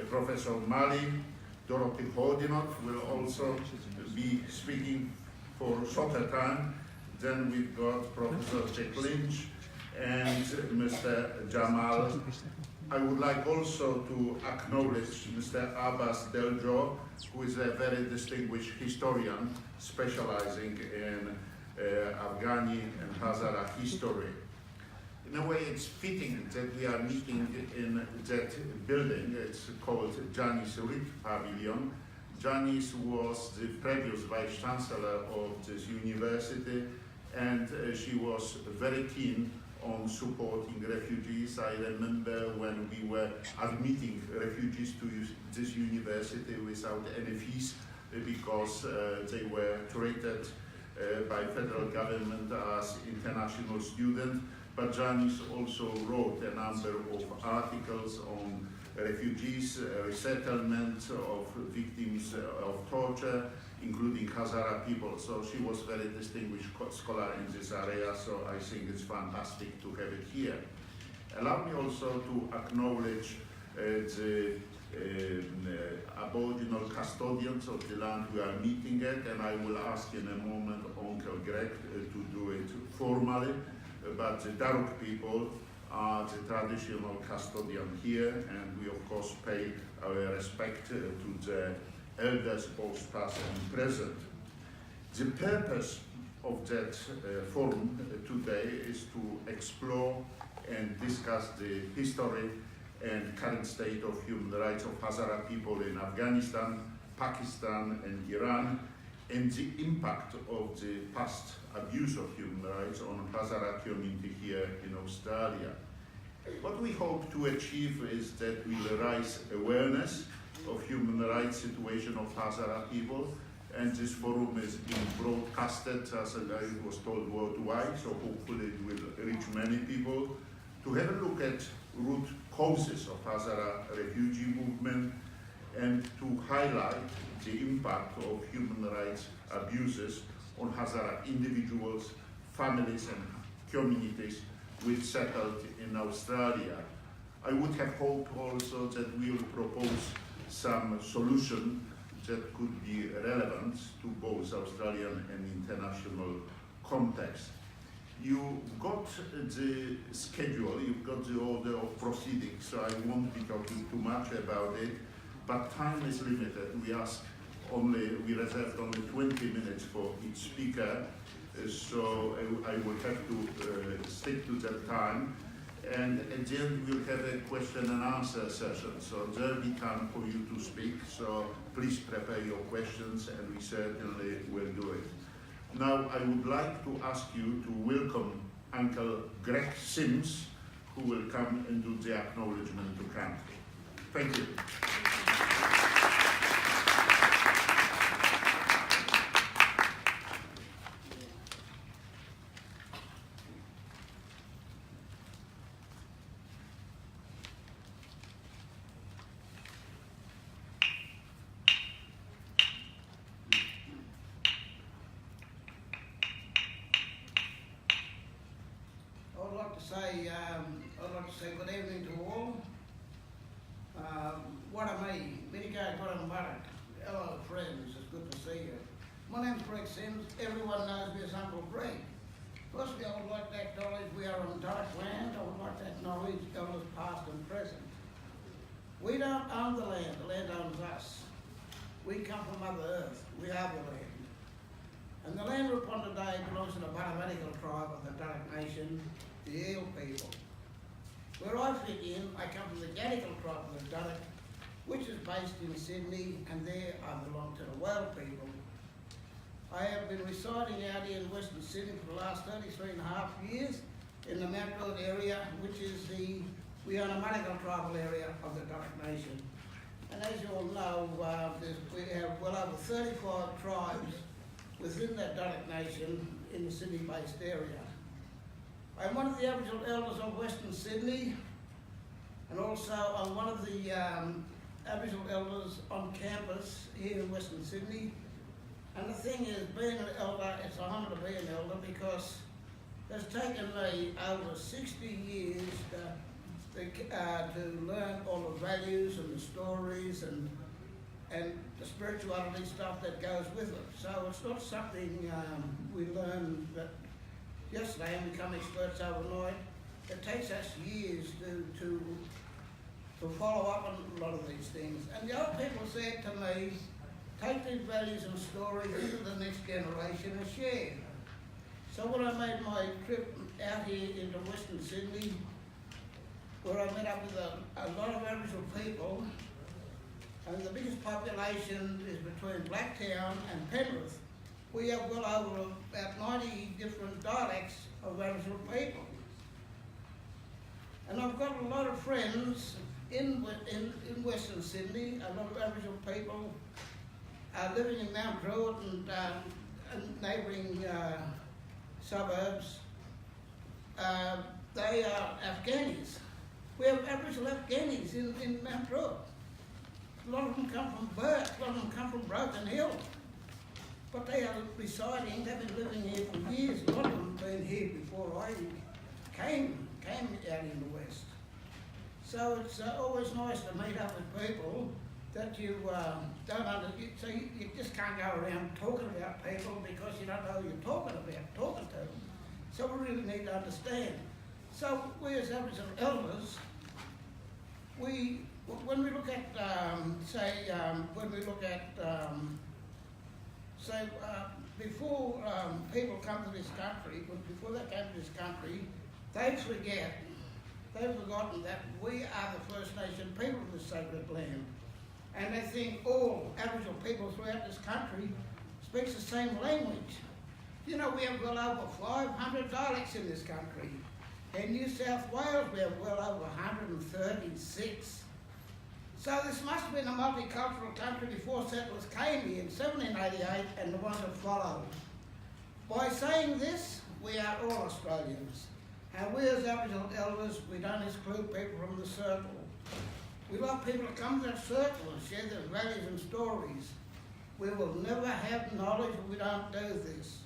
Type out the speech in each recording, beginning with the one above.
Professor Mali. Dorothy Hodinot will also be speaking for a shorter time. Then we've got Professor Jack Lynch and Mr. Jamal. I would like also to acknowledge Mr. Abbas Deljo, who is a very distinguished historian specializing in Afghani and Hazara history. In a way, it's fitting that we are meeting in that building. It's called Janis Reed Pavilion. Janis was the previous Vice Chancellor of this university, and she was very keen on supporting refugees. I remember when we were admitting refugees to this university without any fees because they were treated by federal government as international students. But Janis also wrote a number of articles on refugees, resettlement of victims of torture, including Hazara people. So she was a very distinguished scholar in this area, so I think it's fantastic to have it here. Allow me also to acknowledge the Aboriginal custodians of the land we are meeting at, and I will ask in a moment Uncle Greg to do it formally. But the Darug people are the traditional custodian here, and we of course pay our respect to the elders, both past and present. The purpose of that forum today is to explore and discuss the history and current state of human rights of Hazara people in Afghanistan, Pakistan and Iran, and the impact of the past abuse of human rights on Hazara community here in Australia. What we hope to achieve is that we will raise awareness of human rights situation of Hazara people, and this forum is being broadcasted, as I was told, worldwide, so hopefully it will reach many people, to have a look at root causes of Hazara refugee movement and to highlight the impact of human rights abuses on Hazara individuals, families and communities which settled in Australia. I would have hoped also that we will propose some solution that could be relevant to both Australian and international context. You've got the schedule, you've got the order of proceedings, so I won't be talking too much about it, but time is limited. We reserved only 20 minutes for each speaker, so I will have to stick to that time. And at the end we'll have a question and answer session, so there'll be time for you to speak, so please prepare your questions and we certainly will do it. Now I would like to ask you to welcome Uncle Greg Sims, who will come and do the acknowledgement to country. Thank you. I'd like to say good evening to all. Hello friends, it's good to see you. My name's Greg Sims. Everyone knows me as Uncle Greg. Firstly, I would like to acknowledge we are on Darug land. I would like to acknowledge elders past and present. We don't own the land owns us. We come from Mother Earth, we are the land. And the land we're upon today belongs to the mathematical tribe of the Darug Nation, the Eel people. Where I fit in, I come from the Gadigal tribe of the Darug, which is based in Sydney, and there I belong to the Whale people. I have been residing out here in Western Sydney for the last 33.5 years in the Mount Druitt area, which is the Weanamatical tribal area of the Darug Nation. And as you all know, we have well over 35 tribes within that Darug Nation in the Sydney-based area. I'm one of the Aboriginal elders of Western Sydney, and also I'm one of the Aboriginal elders on campus here in Western Sydney. And the thing is, being an elder, it's an honour to be an elder because it's taken me over 60 years to to learn all the values and the stories and the spirituality stuff that goes with it. So it's not something we learn that yesterday and become experts overnight. It takes us years to follow up on a lot of these things. And the old people said to me, take these values and stories into the next generation and share. So when I made my trip out here into Western Sydney, where I met up with a lot of Aboriginal people, and the biggest population is between Blacktown and Penrith. We have well over about 90 different dialects of Aboriginal people. And I've got a lot of friends in Western Sydney, a lot of Aboriginal people living in Mount Druitt and neighbouring suburbs. They are Afghanis. We have Aboriginal Afghanis in Mount Druitt. A lot of them come from Burke, a lot of them come from Broken Hill. But they are residing, they've been living here for years. A lot of them have been here before I came out in the West. So it's always nice to meet up with people that you don't understand. So you just can't go around talking about people because you don't know who you're talking to them. So we really need to understand. So we as Aboriginal elders, when we look at, before people come to this country, before they came to this country, they've forgotten that we are the First Nation people of this sacred land. And they think all Aboriginal people throughout this country speaks the same language. You know, we have well over 500 dialects in this country. In New South Wales, we have well over 136. So this must have been a multicultural country before settlers came here in 1788 and the ones that followed. By saying this, we are all Australians. And we as Aboriginal elders, we don't exclude people from the circle. We love people to come to that circle and share their values and stories. We will never have knowledge if we don't do this.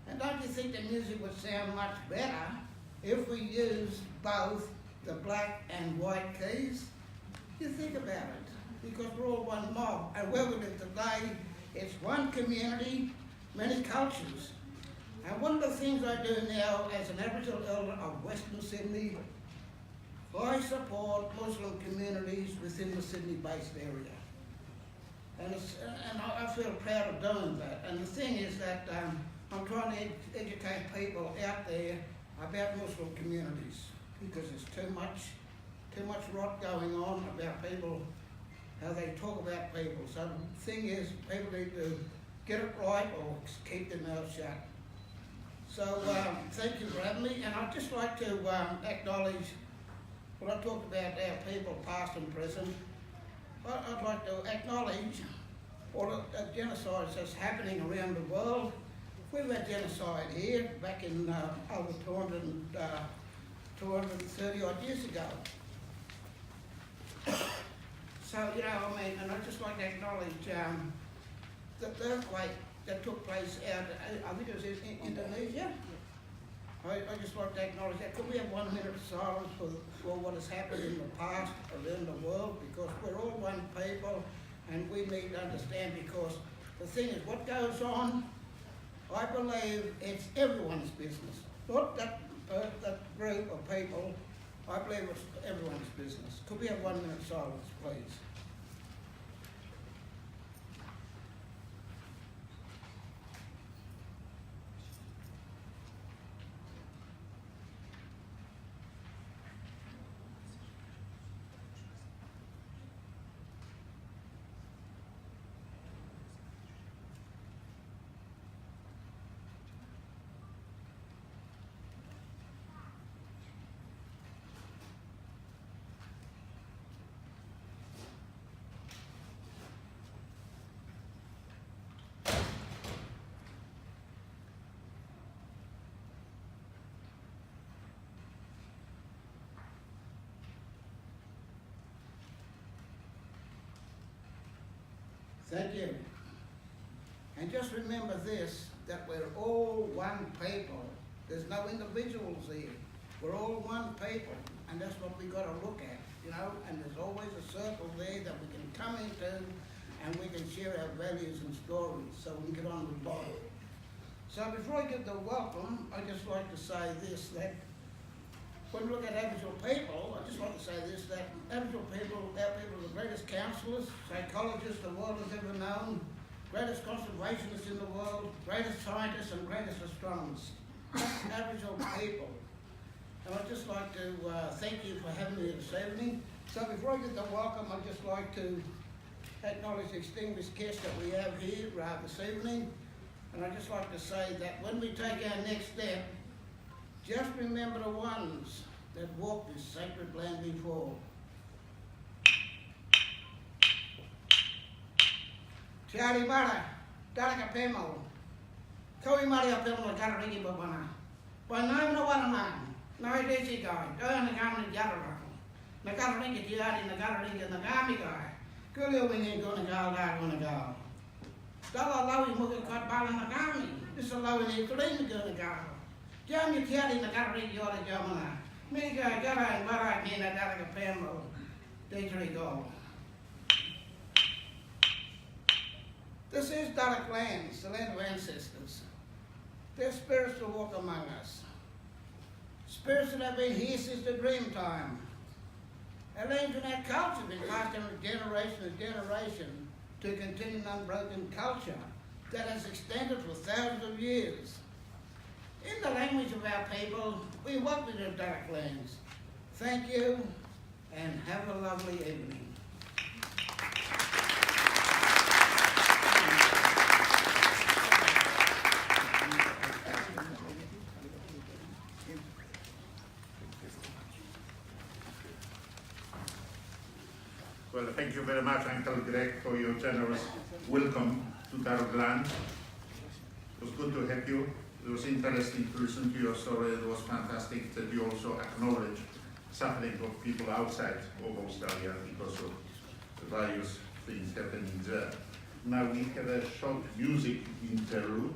And don't you think the music would sound much better if we used both the black and white keys? You think about it, because we're all one mob. And where we live today, it's one community, many cultures. And one of the things I do now as an Aboriginal elder of Western Sydney, I support Muslim communities within the Sydney-based area. And I feel proud of doing that. And the thing is that I'm trying to educate people out there about Muslim communities, because there's too much rot going on about people, how they talk about people. So the thing is, people need to get it right or keep their mouths shut. So thank you for having me, and I'd just like to acknowledge when I talked about our people, past and present. I'd like to acknowledge all the genocides that's happening around the world. We've had genocide here back in over 230 odd years ago. So, you know, I mean, and I'd just like to acknowledge the earthquake that took place out, I think it was in Indonesia. I just like to acknowledge that. Could we have 1 minute of silence for what has happened in the past around the world? Because we're all one people and we need to understand, because the thing is, what goes on, I believe it's everyone's business. Not that group of people, I believe it's everyone's business. Could we have 1 minute silence, please? Thank you. And just remember this, that we're all one people. There's no individuals here. We're all one people. and that's what we got to look at, you know, and there's always a circle there that we can come into and we can share our values and stories so we can get on with life. So before I give the welcome, I'd just like to say this, that when we look at Aboriginal people, I'd just like to say this, that Aboriginal people, our people are the greatest counsellors, psychologists the world has ever known, greatest conservationists in the world, greatest scientists and greatest astronomers. That's Aboriginal people. And I'd just like to thank you for having me this evening. So before I get the welcome, I'd just like to acknowledge the distinguished guests that we have here this evening. And I'd just like to say that when we take our next step, just remember the ones that walked this sacred land before. Tiari mara, daraka pemo, kawi mari apemo garrigi babana. Banai no wana, nai desi guy, doyan the gamma jarra. Nagarrigi tiari, nagarrigi nagami guy. Kulio wingi gonna go. Dala lawi mugi kat bala nagami. This allowing a clean gonna go. Jammy tiari nagarrigi yora jamana. Miga gara and bara nina daraka pemo. Dejri go. This is Dark Lands, the land of ancestors. Their spirits will walk among us. Spirits that have been here since the dream time. Our lands and our culture have been passed down generation to generation to continue an unbroken culture that has extended for thousands of years. In the language of our people, we welcome you to Dark Lands. Thank you and have a lovely evening. Well, thank you very much, Uncle Greg, for your generous welcome to Darugland. It was good to have you. It was interesting to listen to your story. It was fantastic that you also acknowledge suffering of people outside of Australia because of the various things happening there. Now we have a short music interlude.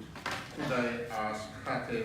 Could I ask Hazara?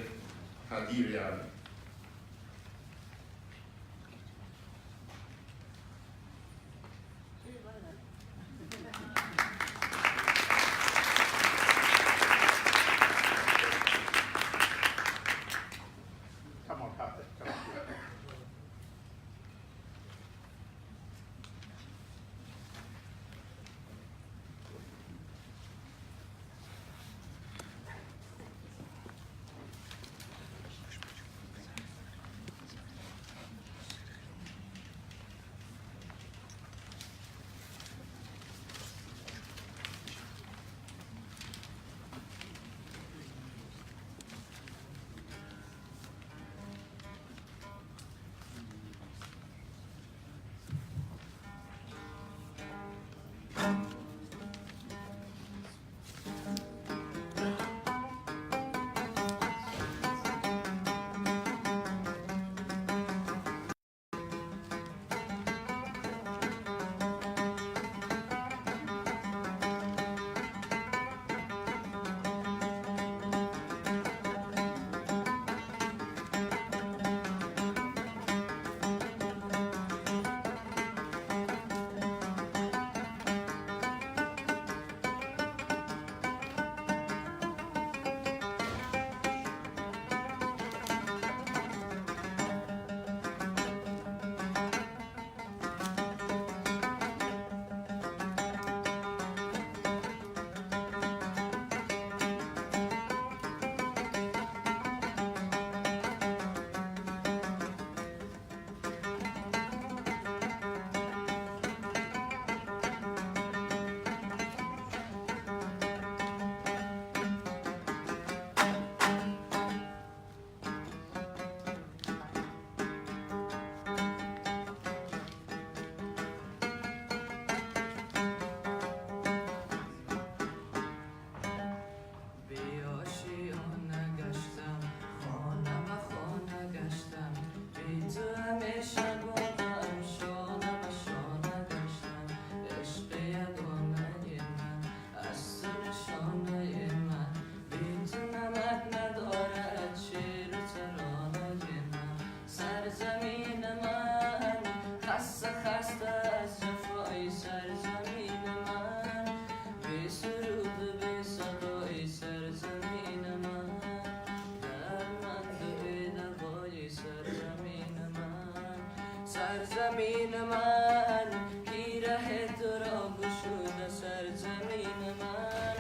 سرزمین من کی ره تو را گشوده سرزمین من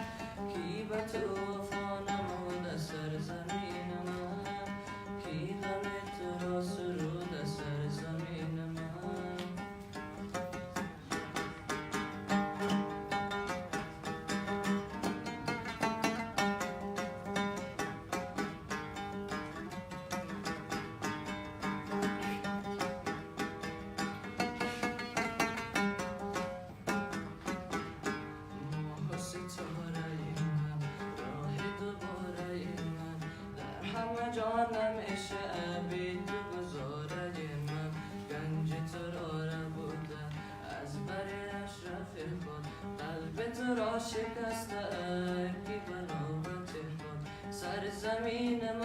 کی به تو وفا نموده سرزمین من کی غم تو را سروده سرزمین من جان نمیشه بی تو گذاره من گنج تو را بوده از بر اشرف خود قلب تو را شکسته کی بنابت خود سرزمین من